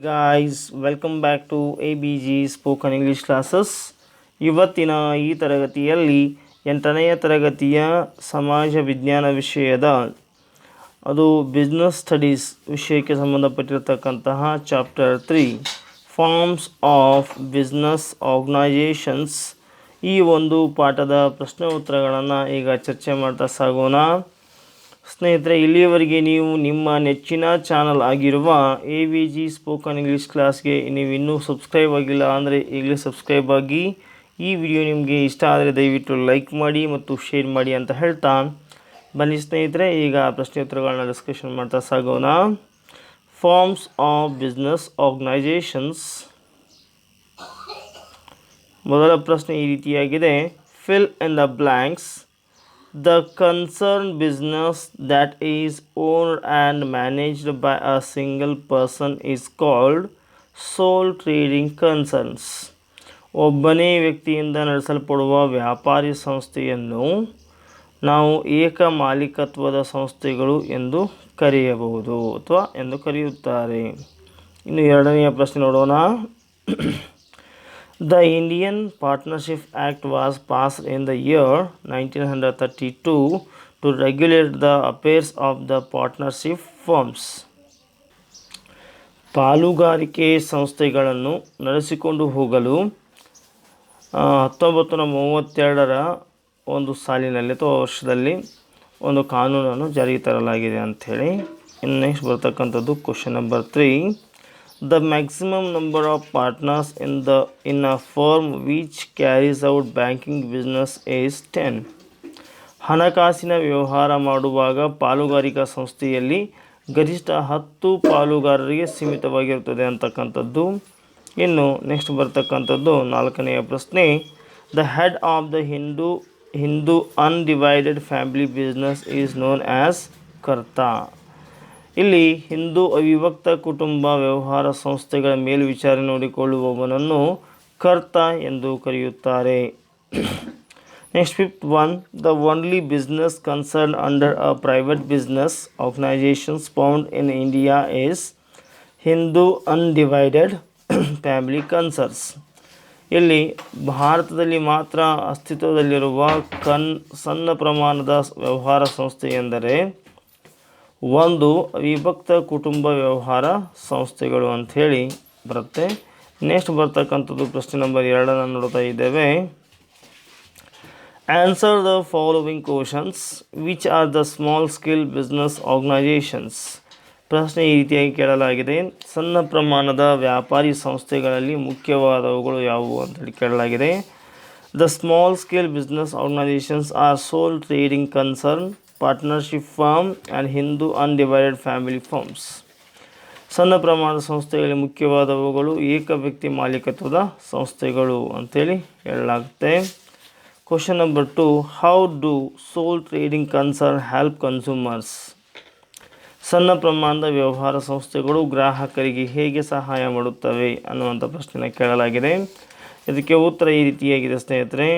Guys welcome back to ABG spoken English classes. ಇವತ್ತಿನ ಈ ತರಗತಿಯಲ್ಲಿ 8ನೆಯ ತರಗತಿಯ ಸಮಾಜ ವಿಜ್ಞಾನ ವಿಷಯದ ಅದು ಬಿಸ್ನೆಸ್ ಸ್ಟಡೀಸ್ ವಿಷಯಕ್ಕೆ ಸಂಬಂಧಪಟ್ಟಿರತಕ್ಕಂತಹ chapter 3 forms of business organisations ಈ ಒಂದು ಪಾಠದ ಪ್ರಶ್ನೆ ಉತ್ತರಗಳನ್ನು ಈಗ ಚರ್ಚೆ ಮಾಡ್ತಾ ಸಾಗೋಣ. ಸ್ನೇಹಿತರೆ, ಇಲ್ಲಿಯವರೆಗೆ ನೀವು ನಿಮ್ಮ ನೆಚ್ಚಿನ ಚಾನಲ್ ಆಗಿರುವ ABG ಸ್ಪೋಕನ್ ಇಂಗ್ಲೀಷ್ ಕ್ಲಾಸ್ಗೆ ನೀವು ಇನ್ನೂ ಸಬ್ಸ್ಕ್ರೈಬ್ ಆಗಿಲ್ಲ ಅಂದರೆ ಈಗಲೇ ಸಬ್ಸ್ಕ್ರೈಬ್ ಆಗಿ. ಈ ವಿಡಿಯೋ ನಿಮಗೆ ಇಷ್ಟ ಆದರೆ ದಯವಿಟ್ಟು ಲೈಕ್ ಮಾಡಿ ಮತ್ತು ಶೇರ್ ಮಾಡಿ ಅಂತ ಹೇಳ್ತಾ ಬನ್ನಿ ಸ್ನೇಹಿತರೆ, ಈಗ ಪ್ರಶ್ನೆ ಉತ್ತರಗಳನ್ನ ಡಿಸ್ಕಷನ್ ಮಾಡ್ತಾ ಸಾಗೋಣ. Forms of business organisations. ಮೊದಲ ಪ್ರಶ್ನೆ ಈ ರೀತಿಯಾಗಿದೆ. Fill in the blanks. The concerned business that is owned and managed by a single person is called sole trading concerns. ಒಬ್ಬನೇ ವ್ಯಕ್ತಿಯಿಂದ ನಡೆಸಲ್ಪಡುವ ವ್ಯಾಪಾರಿ ಸಂಸ್ಥೆಯನ್ನು ನಾವು ಏಕ ಮಾಲೀಕತ್ವದ ಸಂಸ್ಥೆಗಳು ಎಂದು ಕರೆಯಬಹುದು ಅಥವಾ ಎಂದು ಕರೆಯುತ್ತಾರೆ. ಇನ್ನು ಎರಡನೆಯ ಪ್ರಶ್ನೆ ನೋಡೋಣ. The Indian Partnership Act was passed in the year 1932 to regulate the affairs of the partnership firms. ಪಾಲುಗಾರಿಕೆ ಸಂಸ್ಥೆಗಳನ್ನು ನಡೆಸಿಕೊಂಡು ಹೋಗಲು 1932ರ ಒಂದು ಸಾಲಿನಲ್ಲಿ ಅಥವಾ ವರ್ಷದಲ್ಲಿ ಒಂದು ಕಾನೂನನ್ನು ಜಾರಿಗೆ ತರಲಾಗಿದೆ ಅಂಥೇಳಿ. ಇನ್ನು ನೆಕ್ಸ್ಟ್ ಬರ್ತಕ್ಕಂಥದ್ದು question number 3. The maximum number of partners in a firm which carries out banking business is 10. ಹಣಕಾಸಿನ ವ್ಯವಹಾರ ಮಾಡುವಾಗ ಪಾಲುಗಾರಿಕಾ ಸಂಸ್ಥೆಯಲ್ಲಿ ಗರಿಷ್ಠ 10 ಪಾಲುಗಾರರಿಗೆ ಸೀಮಿತವಾಗಿರುತ್ತದೆ ಅಂತಕ್ಕಂಥದ್ದು. ಇನ್ನು ನೆಕ್ಸ್ಟ್ ಬರ್ತಕ್ಕಂಥದ್ದು 4ನೆಯ ಪ್ರಶ್ನೆ. The head of the Hindu undivided family business is known as ಕರ್ತಾ. ಇಲ್ಲಿ ಹಿಂದೂ ಅವಿಭಕ್ತ ಕುಟುಂಬ ವ್ಯವಹಾರ ಸಂಸ್ಥೆಗಳ ಮೇಲ್ವಿಚಾರಣೆ ನೋಡಿಕೊಳ್ಳುವವನನ್ನು ಕರ್ತ ಎಂದು ಕರೆಯುತ್ತಾರೆ. Next 5th one. The only business concerned under a private business organizations found in India is Hindu undivided family concerns. ಇಲ್ಲಿ ಭಾರತದಲ್ಲಿ ಮಾತ್ರ ಅಸ್ತಿತ್ವದಲ್ಲಿರುವ ಸಣ್ಣ ಪ್ರಮಾಣದ ವ್ಯವಹಾರ ಸಂಸ್ಥೆ ಎಂದರೆ ಒಂದು ಅವಿಭಕ್ತ ಕುಟುಂಬ ವ್ಯವಹಾರ ಸಂಸ್ಥೆಗಳು ಅಂಥೇಳಿ ಬರುತ್ತೆ. ನೆಕ್ಸ್ಟ್ ಬರ್ತಕ್ಕಂಥದ್ದು ಪ್ರಶ್ನೆ ನಂಬರ್ 2 ನೋಡ್ತಾ ಇದ್ದೇವೆ. Answer the following questions. Which are the small scale business organisations. ಪ್ರಶ್ನೆ ಈ ರೀತಿಯಾಗಿ ಕೇಳಲಾಗಿದೆ. ಸಣ್ಣ ಪ್ರಮಾಣದ ವ್ಯಾಪಾರಿ ಸಂಸ್ಥೆಗಳಲ್ಲಿ ಮುಖ್ಯವಾದವುಗಳು ಯಾವುವು ಅಂತೇಳಿ ಕೇಳಲಾಗಿದೆ. The small scale business organisations are sole trading concern, partnership firm and Hindu undivided family firms. ಸಣ್ಣ ಪ್ರಮಾಣದ ಸಂಸ್ಥೆಗಳಲ್ಲಿ ಮುಖ್ಯವಾದವುಗಳು ಏಕ ವ್ಯಕ್ತಿ ಮಾಲೀಕತ್ವದ ಸಂಸ್ಥೆಗಳು ಅಂತೇಳಿ ಹೇಳಲಾಗುತ್ತೆ. Question number 2. How do sole trading concern help consumers. ಸಣ್ಣ ಪ್ರಮಾಣದ ವ್ಯವಹಾರ ಸಂಸ್ಥೆಗಳು ಗ್ರಾಹಕರಿಗೆ ಹೇಗೆ ಸಹಾಯ ಮಾಡುತ್ತವೆ ಅನ್ನುವಂಥ ಪ್ರಶ್ನೆನ ಕೇಳಲಾಗಿದೆ. ಇದಕ್ಕೆ ಉತ್ತರ ಈ ರೀತಿಯಾಗಿದೆ ಸ್ನೇಹಿತರೆ.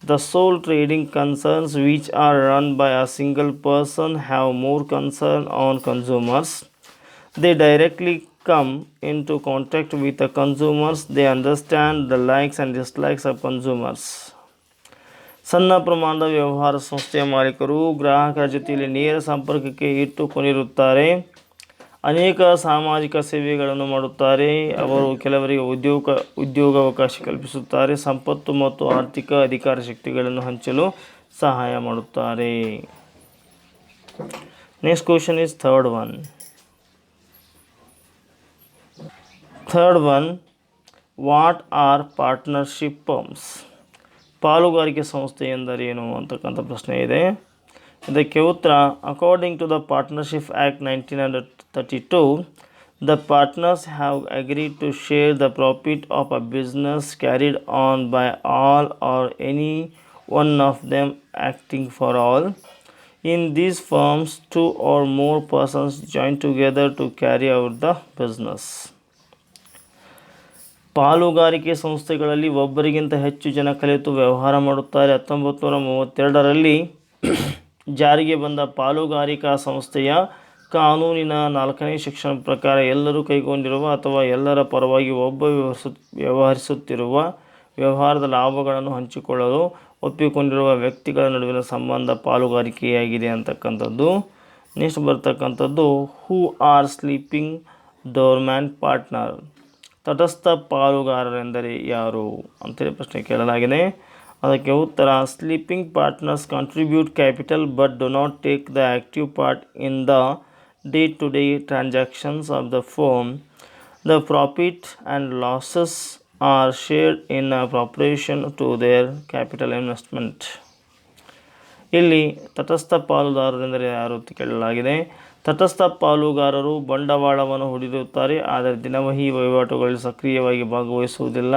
The sole trading concerns which are run by a single person have more concern on consumers. They directly come in to contact with the consumers. They understand the likes and dislikes of consumers. ಸಣ್ಣ ಪ್ರಮಾಣದ ವ್ಯವಹಾರ ಸಂಸ್ಥೆಯ ಮಾಲೀಕರು ಗ್ರಾಹಕರ ಜೊತೆಯಲ್ಲಿ ನೇರ ಸಂಪರ್ಕಕ್ಕೆ ಇಟ್ಟುಕೊಂಡಿರುತ್ತಾರೆ. ಅನೇಕ ಸಾಮಾಜಿಕ ಸೇವೆಗಳನ್ನು ಮಾಡುತ್ತಾರೆ. ಅವರು ಕೆಲವರಿಗೆ ಉದ್ಯೋಗಾವಕಾಶ ಕಲ್ಪಿಸುತ್ತಾರೆ. ಸಂಪತ್ತು ಮತ್ತು ಆರ್ಥಿಕ ಅಧಿಕಾರ ಶಕ್ತಿಗಳನ್ನು ಹಂಚಲು ಸಹಾಯ ಮಾಡುತ್ತಾರೆ. Next question is third one. What are partnership firms. ಪಾಲುಗಾರಿಕೆ ಸಂಸ್ಥೆ ಎಂದರೇನು ಅಂತಕ್ಕಂಥ ಪ್ರಶ್ನೆ ಇದೆ. ಇದಕ್ಕೆ ಉತ್ತರ. According to the partnership act 1932, the partners have agreed to share the profit of a business carried on by all or any one of them acting for all. In these firms, 2 or more persons join together to carry out the business. ಪಾಲುಗಾರಿಕೆ ಸಂಸ್ಥೆಗಳಲ್ಲಿ ಒಬ್ಬರಿಗಿಂತ ಹೆಚ್ಚು ಜನ ಕಲಿತು ವ್ಯವಹಾರ ಮಾಡುತ್ತಾರೆ. 1932ರಲ್ಲಿ ಜಾರಿಗೆ ಬಂದ ಪಾಲುಗಾರಿಕಾ ಸಂಸ್ಥೆಯ ಕಾನೂನಿನ 4ನೇ ಸೆಕ್ಷನ್ ಪ್ರಕಾರ ಎಲ್ಲರೂ ಕೈಗೊಂಡಿರುವ ಅಥವಾ ಎಲ್ಲರ ಪರವಾಗಿ ಒಬ್ಬ ವ್ಯವಹರಿಸುತ್ತಿರುವ ವ್ಯವಹಾರದ ಲಾಭಗಳನ್ನು ಹಂಚಿಕೊಳ್ಳಲು ಒಪ್ಪಿಕೊಂಡಿರುವ ವ್ಯಕ್ತಿಗಳ ನಡುವಿನ ಸಂಬಂಧ ಪಾಲುಗಾರಿಕೆಯಾಗಿದೆ ಅಂತಕ್ಕಂಥದ್ದು. ನೆಕ್ಸ್ಟ್ ಬರ್ತಕ್ಕಂಥದ್ದು who are sleeping dormant partner. ತಟಸ್ಥ ಪಾಲುಗಾರರೆಂದರೆ ಯಾರು ಅಂತೇಳಿ ಪ್ರಶ್ನೆ ಕೇಳಲಾಗಿದೆ. ಅದಕ್ಕೆ ಉತ್ತರ sleeping partners contribute capital but do not take the active part in the day to day transactions of the firm. The profit and losses are shared in proportion to their capital investment. ಇಲ್ಲಿ ತಟಸ್ಥ ಪಾಲುದಾರರೆಂದರೆ ಯಾರು ಅಂತ ಕೇಳಲಾಗಿದೆ. ತಟಸ್ಥ ಪಾಲುಗಾರರು ಬಂಡವಾಳವನ್ನು ಹೂಡಿರುತ್ತಾರೆ ಆದರೆ ದಿನವಹಿ ವಹಿವಾಟುಗಳಲ್ಲಿ ಸಕ್ರಿಯವಾಗಿ ಭಾಗವಹಿಸುವುದಿಲ್ಲ.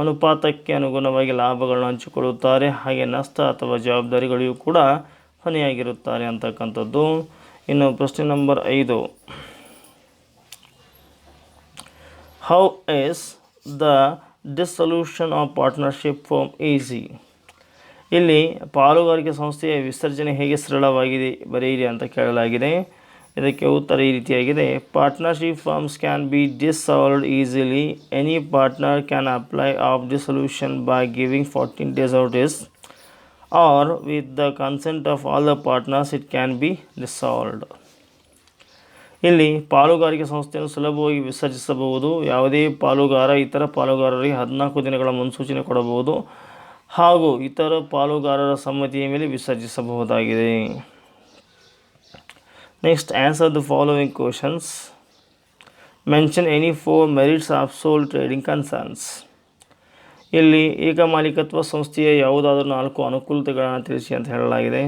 ಅನುಪಾತಕ್ಕೆ ಅನುಗುಣವಾಗಿ ಲಾಭಗಳನ್ನು ಹಂಚಿಕೊಳ್ಳುತ್ತಾರೆ, ಹಾಗೆ ನಷ್ಟ ಅಥವಾ ಜವಾಬ್ದಾರಿಗಳಿಗೂ ಕೂಡ ಹೊಣೆಯಾಗಿರುತ್ತಾರೆ ಅಂತಕ್ಕಂಥದ್ದು. ಇನ್ನು ಪ್ರಶ್ನೆ number 5, how is the dissolution of partnership firm easy. ಇಲ್ಲಿ ಪಾಲುಗಾರಿಕೆ ಸಂಸ್ಥೆಯ ವಿಸರ್ಜನೆ ಹೇಗೆ ಸರಳವಾಗಿದೆ ಬರೆಯಿರಿ ಅಂತ ಕೇಳಲಾಗಿದೆ. ಇದಕ್ಕೆ ಉತ್ತರ ಈ ರೀತಿಯಾಗಿದೆ. Partnership firms can be dissolved easily. Any partner can apply of dissolution by giving 14 days notice or with the consent of all the partners it can be dissolved. ಇಲ್ಲಿ ಪಾಲುಗಾರಿಕೆ ಸಂಸ್ಥೆಯನ್ನು ಸುಲಭವಾಗಿ ವಿಸರ್ಜಿಸಬಹುದು. ಯಾವುದೇ ಪಾಲುಗಾರ ಇತರ ಪಾಲುಗಾರರಿಗೆ 14 ದಿನಗಳ ಮುನ್ಸೂಚನೆ ಕೊಡಬಹುದು ಹಾಗೂ ಇತರ ಪಾಲುಗಾರರ ಸಮ್ಮತಿಯ ಮೇಲೆ ವಿಸರ್ಜಿಸಬಹುದಾಗಿದೆ. Next, answer the following questions. Mention any 4 merits of sole trading concerns. ಇಲ್ಲಿ ಏಕಮಾಲೀಕತ್ವ ಸಂಸ್ಥೆಯ ಯಾವುದಾದರೂ 4 ಅನುಕೂಲತೆಗಳನ್ನು ತಿಳಿಸಿ ಅಂತ ಹೇಳಲಾಗಿದೆ.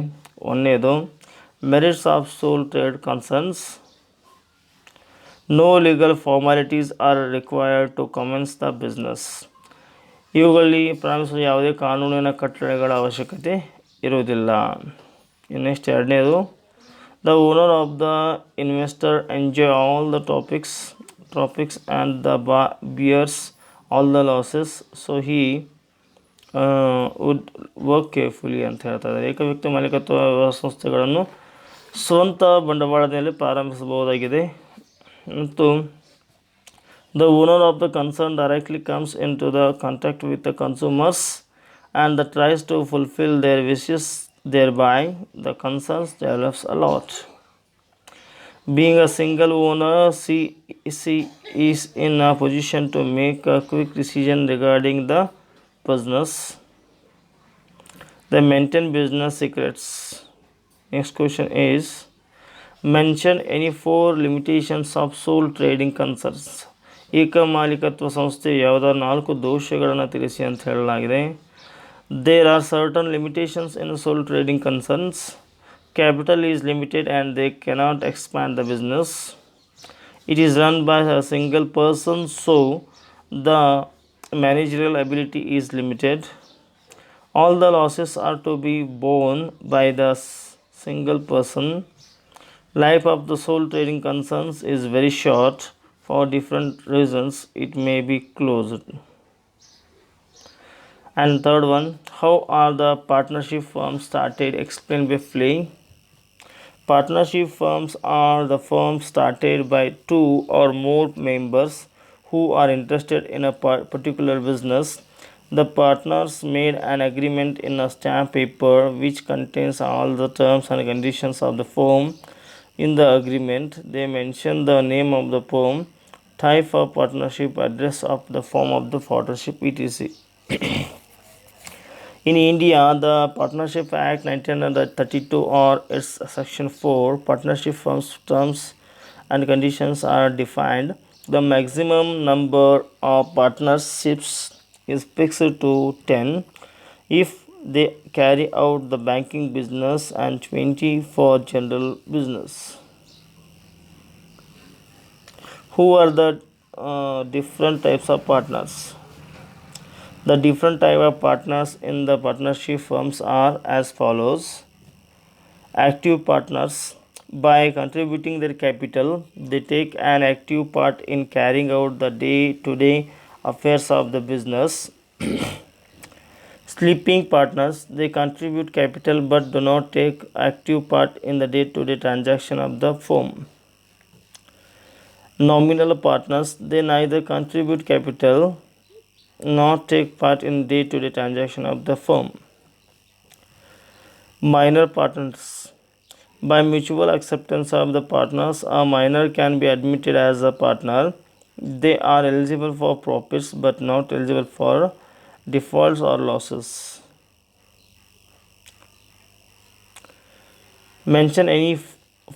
ಒಂದನೇದು merits of sole trade concerns. No legal formalities are required to commence the business. ಇವುಗಳಲ್ಲಿ ಪ್ರಾರಂಭಿಸುವ ಯಾವುದೇ ಕಾನೂನಿನ ಕಟ್ಟಳೆಗಳ ಅವಶ್ಯಕತೆ ಇರುವುದಿಲ್ಲ. ನೆಕ್ಸ್ಟ್ ಎರಡನೇದು the owner of the investor enjoy all the profits and the bears all the losses so he would work carefully ಅಂತ ಹೇಳ್ತಾ ಇದ್ದಾರೆ. ಏಕವ್ಯಕ್ತಿ ಮಾಲೀಕತ್ವ ಸಂಸ್ಥೆಗಳನ್ನು ಸ್ವಂತ ಬಂಡವಾಳದ ಮೇಲೆ ಪ್ರಾರಂಭಿಸಬಹುದಾಗಿದೆ. ಮತ್ತು the owner of the concern directly comes into the contact with the consumers and tries to fulfill their wishes, thereby the concerns develops a lot. Being a single owner, she is in a position to make a quick decision regarding the business. They maintain business secrets. Next question is, mention any 4 limitations of sole trading concerns. ಏಕಮಾಲೀಕತ್ವ ಸಂಸ್ಥೆ ಯಾವುದಾದ್ರು 4 ದೋಷಗಳನ್ನು ತಿಳಿಸಿ ಅಂತ ಹೇಳಲಾಗಿದೆ. There are certain limitations in sole trading concerns. Capital is limited and they cannot expand the business. It is run by a single person so the managerial ability is limited. All the losses are to be borne by the single person. Life of the sole trading concerns is very short. For different reasons it may be closed. And third one, how are the partnership firms started? Explain briefly. Partnership firms are the firms started by 2 or more members who are interested in a particular business. The partners made an agreement in a stamp paper which contains all the terms and conditions of the firm. In the agreement, they mention the name of the firm, type of partnership, address of the form of the partnership, etc. In India, the Partnership Act 1932 or its Section 4, partnership firms terms and conditions are defined. The maximum number of partnerships is fixed to 10 if they carry out the banking business and 20 for general business. Who are the different types of partners? The different type of partners in the partnership firms are as follows. Active partners. By contributing their capital, they take an active part in carrying out the day-to-day affairs of the business. Sleeping partners, they contribute capital but do not take active part in the day-to-day transaction of the firm. Nominal partners, they neither contribute capital nor take part in day-to-day transaction of the firm. Minor partners, by mutual acceptance of the partners, a minor can be admitted as a partner. They are eligible for profits but not eligible for defaults or losses. Mention any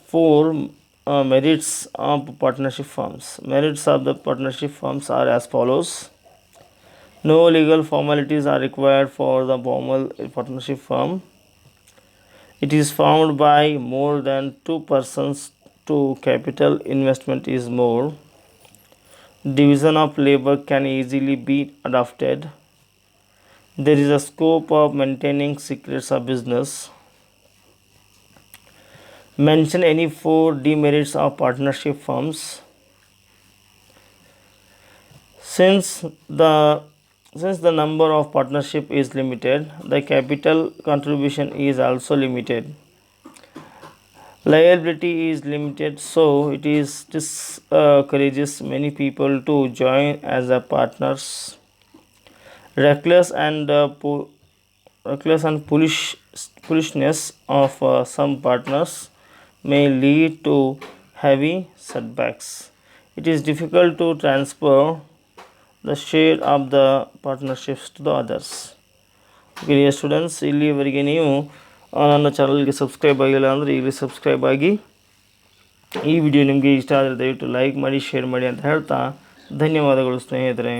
four merits of partnership firms. Merits of the partnership firms are as follows. No legal formalities are required for the formal partnership firm. It is formed by more than 2 persons to capital investment is more. Division of labor can easily be adopted. There is a scope of maintaining secrets of business. Mention any four demerits of partnership firms. Since the number of partnership is limited, the capital contribution is also limited. Liability is limited, so it discourages many people to join as a partners. Reckless and foolishness of some partners may lead to heavy setbacks. It is difficult to transfer the share of the partnerships to the others. Dear students, ಇಲ್ಲಿವರೆಗೆ ನೀವು ನನ್ನ ಚಾನಲ್ಗೆ subscribe ಆಗಿಲ್ಲ ಅಂದರೆ ಇಲ್ಲಿ subscribe ಆಗಿ. ಈ video ನಿಮಗೆ ಇಷ್ಟ ಆದರೆ ದಯವಿಟ್ಟು ಲೈಕ್ ಮಾಡಿ, ಶೇರ್ ಮಾಡಿ ಅಂತ ಹೇಳ್ತಾ ಧನ್ಯವಾದಗಳು ಸ್ನೇಹಿತರೆ.